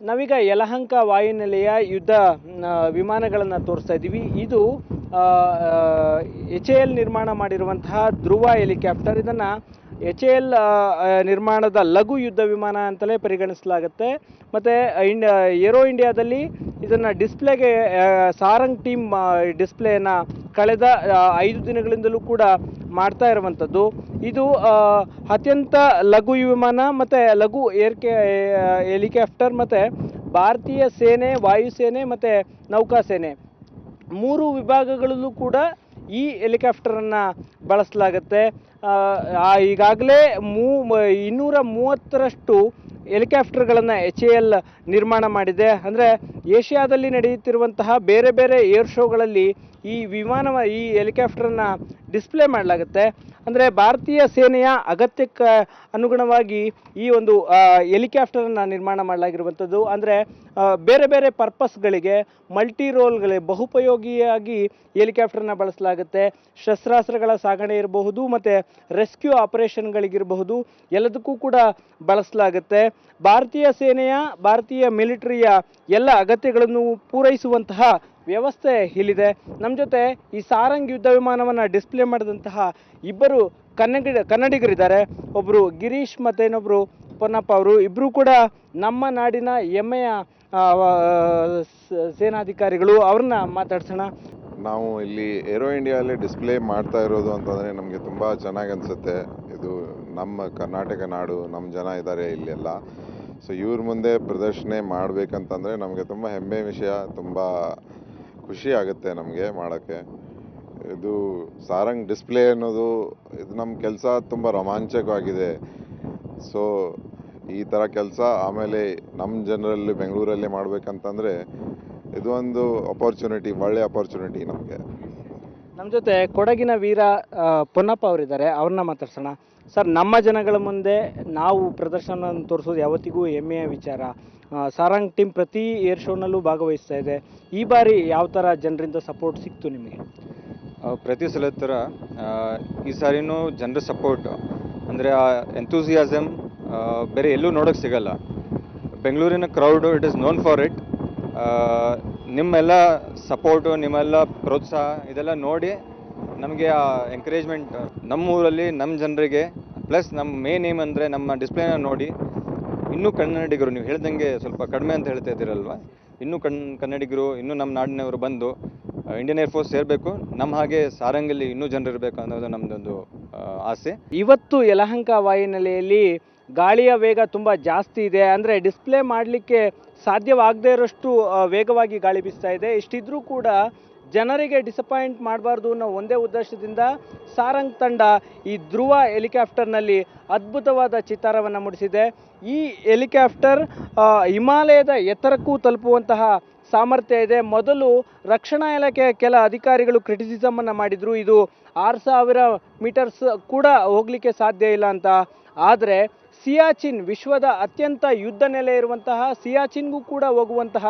ನಾವೀಗ ಯಲಹಂಕ ವಾಯುನೆಲೆಯ ಯುದ್ಧ ವಿಮಾನಗಳನ್ನು ತೋರಿಸ್ತಾ ಇದ್ದೀವಿ. ಇದು HAL ನಿರ್ಮಾಣ ಮಾಡಿರುವಂತಹ ಧ್ರುವ ಹೆಲಿಕಾಪ್ಟರ್. ಇದನ್ನು HAL ನಿರ್ಮಾಣದ ಲಘು ಯುದ್ಧ ವಿಮಾನ ಅಂತಲೇ ಪರಿಗಣಿಸಲಾಗುತ್ತೆ. ಮತ್ತು ಏರೋ ಇಂಡಿಯಾದಲ್ಲಿ ಇದನ್ನು ಡಿಸ್ಪ್ಲೇಗೆ ಸಾರಂಗ್ ಟೀಮ್ ಡಿಸ್ಪ್ಲೇಯನ್ನು ಕಳೆದ 5 ದಿನಗಳಿಂದಲೂ ಕೂಡ ಮಾಡ್ತಾ ಇರುವಂಥದ್ದು. ಇದು ಅತ್ಯಂತ ಲಘು ವಿಮಾನ ಮತ್ತು ಲಘು ಹೆಲಿಕಾಪ್ಟರ್ ಮತ್ತು ಭಾರತೀಯ ಸೇನೆ, ವಾಯುಸೇನೆ ಮತ್ತು ನೌಕಾಸೇನೆ 3 ವಿಭಾಗಗಳಲ್ಲೂ ಕೂಡ ಈ ಹೆಲಿಕಾಪ್ಟರನ್ನು ಬಳಸಲಾಗುತ್ತೆ. ಈಗಾಗಲೇ 230ರಷ್ಟು ಹೆಲಿಕಾಪ್ಟರ್ಗಳನ್ನು HAL ನಿರ್ಮಾಣ ಮಾಡಿದೆ. ಅಂದರೆ ಏಷ್ಯಾದಲ್ಲಿ ನಡೆಯುತ್ತಿರುವಂತಹ ಬೇರೆ ಬೇರೆ ಏರ್ ಶೋಗಳಲ್ಲಿ ಈ ಹೆಲಿಕಾಪ್ಟರನ್ನು ಡಿಸ್ಪ್ಲೇ ಮಾಡಲಾಗುತ್ತೆ. ಅಂದರೆ ಭಾರತೀಯ ಸೇನೆಯ ಅಗತ್ಯಕ್ಕೆ ಅನುಗುಣವಾಗಿ ಈ ಒಂದು ಹೆಲಿಕಾಪ್ಟರನ್ನು ನಿರ್ಮಾಣ ಮಾಡಲಾಗಿರುವಂಥದ್ದು. ಅಂದರೆ ಬೇರೆ ಬೇರೆ ಪರ್ಪಸ್ಗಳಿಗೆ, ಮಲ್ಟಿ ರೋಲ್ಗಳಿಗೆ ಬಹುಪಯೋಗಿಯಾಗಿ ಹೆಲಿಕಾಪ್ಟರ್ನ ಬಳಸಲಾಗುತ್ತೆ. ಶಸ್ತ್ರಾಸ್ತ್ರಗಳ ಸಾಗಣೆ ಇರಬಹುದು ಮತ್ತು ರೆಸ್ಕ್ಯೂ ಆಪರೇಷನ್ಗಳಿಗಿರಬಹುದು, ಎಲ್ಲದಕ್ಕೂ ಕೂಡ ಬಳಸಲಾಗುತ್ತೆ. ಭಾರತೀಯ ಸೇನೆಯ, ಭಾರತೀಯ ಮಿಲಿಟರಿಯ ಎಲ್ಲ ಅಗತ್ಯಗಳನ್ನು ಪೂರೈಸುವಂತಹ ವ್ಯವಸ್ಥೆ ಇಲ್ಲಿದೆ. ನಮ್ಮ ಜೊತೆ ಈ ಸಾರಂಗ್ ಯುದ್ಧ ವಿಮಾನವನ್ನು ಡಿಸ್ಪ್ಲೇ ಮಾಡಿದಂತಹ ಇಬ್ಬರು ಕನ್ನಡಿಗರಿದ್ದಾರೆ. ಒಬ್ಬರು ಗಿರೀಶ್ ಮತ್ತು ಇನ್ನೊಬ್ಬರು ಪೊನ್ನಪ್ಪ ಅವರು. ಇಬ್ಬರು ಕೂಡ ನಮ್ಮ ನಾಡಿನ ಹೆಮ್ಮೆಯ ಸೇನಾಧಿಕಾರಿಗಳು. ಅವ್ರನ್ನ ಮಾತಾಡ್ಸೋಣ. ನಾವು ಇಲ್ಲಿ ಏರೋ ಇಂಡಿಯಾದಲ್ಲಿ ಡಿಸ್ಪ್ಲೇ ಮಾಡ್ತಾ ಇರೋದು ಅಂತಂದರೆ ನಮಗೆ ತುಂಬ ಚೆನ್ನಾಗಿ ಅನಿಸುತ್ತೆ. ಇದು ನಮ್ಮ ಕರ್ನಾಟಕ ನಾಡು, ನಮ್ಮ ಜನ ಇದ್ದಾರೆ ಇಲ್ಲೆಲ್ಲ. ಸೊ ಇವ್ರ ಮುಂದೆ ಪ್ರದರ್ಶನ ಮಾಡಬೇಕಂತಂದರೆ ನಮಗೆ ತುಂಬ ಹೆಮ್ಮೆ ವಿಷಯ, ತುಂಬ ಖುಷಿ ಆಗುತ್ತೆ ನಮಗೆ ಮಾಡೋಕ್ಕೆ. ಇದು ಸಾರಂಗ್ ಡಿಸ್ಪ್ಲೇ ಅನ್ನೋದು ಇದು ನಮ್ಮ ಕೆಲಸ ತುಂಬ ರೋಮಾಂಚಕವಾಗಿದೆ. ಸೊ ಈ ಥರ ಕೆಲಸ ಆಮೇಲೆ ನಮ್ಮ ಜನರಲ್ಲಿ ಬೆಂಗಳೂರಲ್ಲಿ ಮಾಡಬೇಕಂತಂದರೆ ಇದು ಒಂದು ಅಪರ್ಚುನಿಟಿ, ಒಳ್ಳೆಯ ಅಪರ್ಚುನಿಟಿ ನಮಗೆ. ನಮ್ಮ ಜೊತೆ ಕೊಡಗಿನ ವೀರ ಪೊನ್ನಪ್ಪ ಅವರಿದ್ದಾರೆ, ಅವ್ರನ್ನ ಮಾತಾಡ್ಸೋಣ. ಸರ್, ನಮ್ಮ ಜನಗಳ ಮುಂದೆ ನಾವು ಪ್ರದರ್ಶನವನ್ನು ತೋರಿಸೋದು ಯಾವತ್ತಿಗೂ ಹೆಮ್ಮೆಯ ವಿಚಾರ. ಸಾರಂಗ್ ಟೀಮ್ ಪ್ರತಿ ಏರ್ ಶೋನಲ್ಲೂ ಭಾಗವಹಿಸ್ತಾ ಇದೆ. ಈ ಬಾರಿ ಯಾವ ಥರ ಜನರಿಂದ ಸಪೋರ್ಟ್ ಸಿಕ್ತು ನಿಮಗೆ? ಪ್ರತಿ ಸಲ ಥರ ಈ ಸಾರಿನೂ ಜನರ ಸಪೋರ್ಟ್ ಅಂದರೆ ಆ ಎಂಥೂಸಿಯಾಸಮ್ ಬೇರೆ ಎಲ್ಲೂ ನೋಡೋಕ್ಕೆ ಸಿಗಲ್ಲ. ಬೆಂಗಳೂರಿನ crowd it is known for it. ನಿಮ್ಮೆಲ್ಲ ಸಪೋರ್ಟು, ನಿಮ್ಮೆಲ್ಲ ಪ್ರೋತ್ಸಾಹ ಇದೆಲ್ಲ ನೋಡಿ ನಮಗೆ ಆ ಎಂಕರೇಜ್ಮೆಂಟ್ ನಮ್ಮ ಊರಲ್ಲಿ ನಮ್ಮ ಜನರಿಗೆ, ಪ್ಲಸ್ ನಮ್ಮ ಮೇನ್ ಏಮ್ ಅಂದರೆ ನಮ್ಮ ಡಿಸ್ಪ್ಲೇನ ನೋಡಿ ಇನ್ನೂ ಕನ್ನಡಿಗರು, ನೀವು ಹೇಳ್ದಂಗೆ ಸ್ವಲ್ಪ ಕಡಿಮೆ ಅಂತ ಹೇಳ್ತಾ ಇದ್ದೀರಲ್ವ, ಇನ್ನೂ ಕನ್ನಡಿಗರು, ಇನ್ನೂ ನಮ್ಮ ನಾಡಿನವರು ಬಂದು ಇಂಡಿಯನ್ ಏರ್ಫೋರ್ಸ್ ಸೇರಬೇಕು, ನಮ್ಮ ಹಾಗೆ ಸಾರಂಗಲ್ಲಿ ಇನ್ನೂ ಜನರು ಇರಬೇಕು ಅನ್ನೋದು ನಮ್ಮದೊಂದು ಆಸೆ. ಇವತ್ತು ಯಲಹಂಕ ವಾಯುನೆಲೆಯಲ್ಲಿ ಗಾಳಿಯ ವೇಗ ತುಂಬ ಜಾಸ್ತಿ ಇದೆ. ಅಂದರೆ ಡಿಸ್ಪ್ಲೇ ಮಾಡಲಿಕ್ಕೆ ಸಾಧ್ಯವಾಗದೇ ಇರೋಷ್ಟು ವೇಗವಾಗಿ ಗಾಳಿ ಬೀಸ್ತಾ ಇದೆ. ಇಷ್ಟಿದ್ರೂ ಕೂಡ ಜನರಿಗೆ ಡಿಸಪಾಯಿಂಟ್ ಮಾಡಬಾರ್ದು ಅನ್ನೋ ಒಂದೇ ಉದ್ದೇಶದಿಂದ ಸಾರಂಗ್ ತಂಡ ಈ ಧ್ರುವ ಹೆಲಿಕಾಪ್ಟರ್ನಲ್ಲಿ ಅದ್ಭುತವಾದ ಚಿತ್ತಾರವನ್ನು ಮೂಡಿಸಿದೆ. ಈ ಹೆಲಿಕಾಪ್ಟರ್ ಹಿಮಾಲಯದ ಎತ್ತರಕ್ಕೂ ತಲುಪುವಂತಹ ಸಾಮರ್ಥ್ಯ ಇದೆ. ಮೊದಲು ರಕ್ಷಣಾ ಇಲಾಖೆಯ ಕೆಲ ಅಧಿಕಾರಿಗಳು ಕ್ರಿಟಿಸಿಸಮನ್ನು ಮಾಡಿದರು, ಇದು 6000 ಮೀಟರ್ಸ್ ಕೂಡ ಹೋಗಲಿಕ್ಕೆ ಸಾಧ್ಯ ಇಲ್ಲ ಅಂತ. ಆದರೆ ಸಿಯಾಚಿನ್, ವಿಶ್ವದ ಅತ್ಯಂತ ಯುದ್ಧ ನೆಲೆ ಇರುವಂತಹ ಸಿಯಾಚಿನ್ಗೂ ಕೂಡ ಹೋಗುವಂತಹ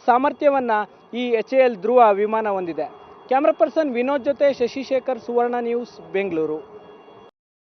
ಸಾಮರ್ಥ್ಯವನ್ನು ಈ HAL ಧ್ರುವ ವಿಮಾನ ಹೊಂದಿದೆ. ಕ್ಯಾಮ್ರಾ ಪರ್ಸನ್ ವಿನೋದ್ ಜೊತೆ ಶಶಿಶೇಖರ್, ಸುವರ್ಣ ನ್ಯೂಸ್, ಬೆಂಗಳೂರು.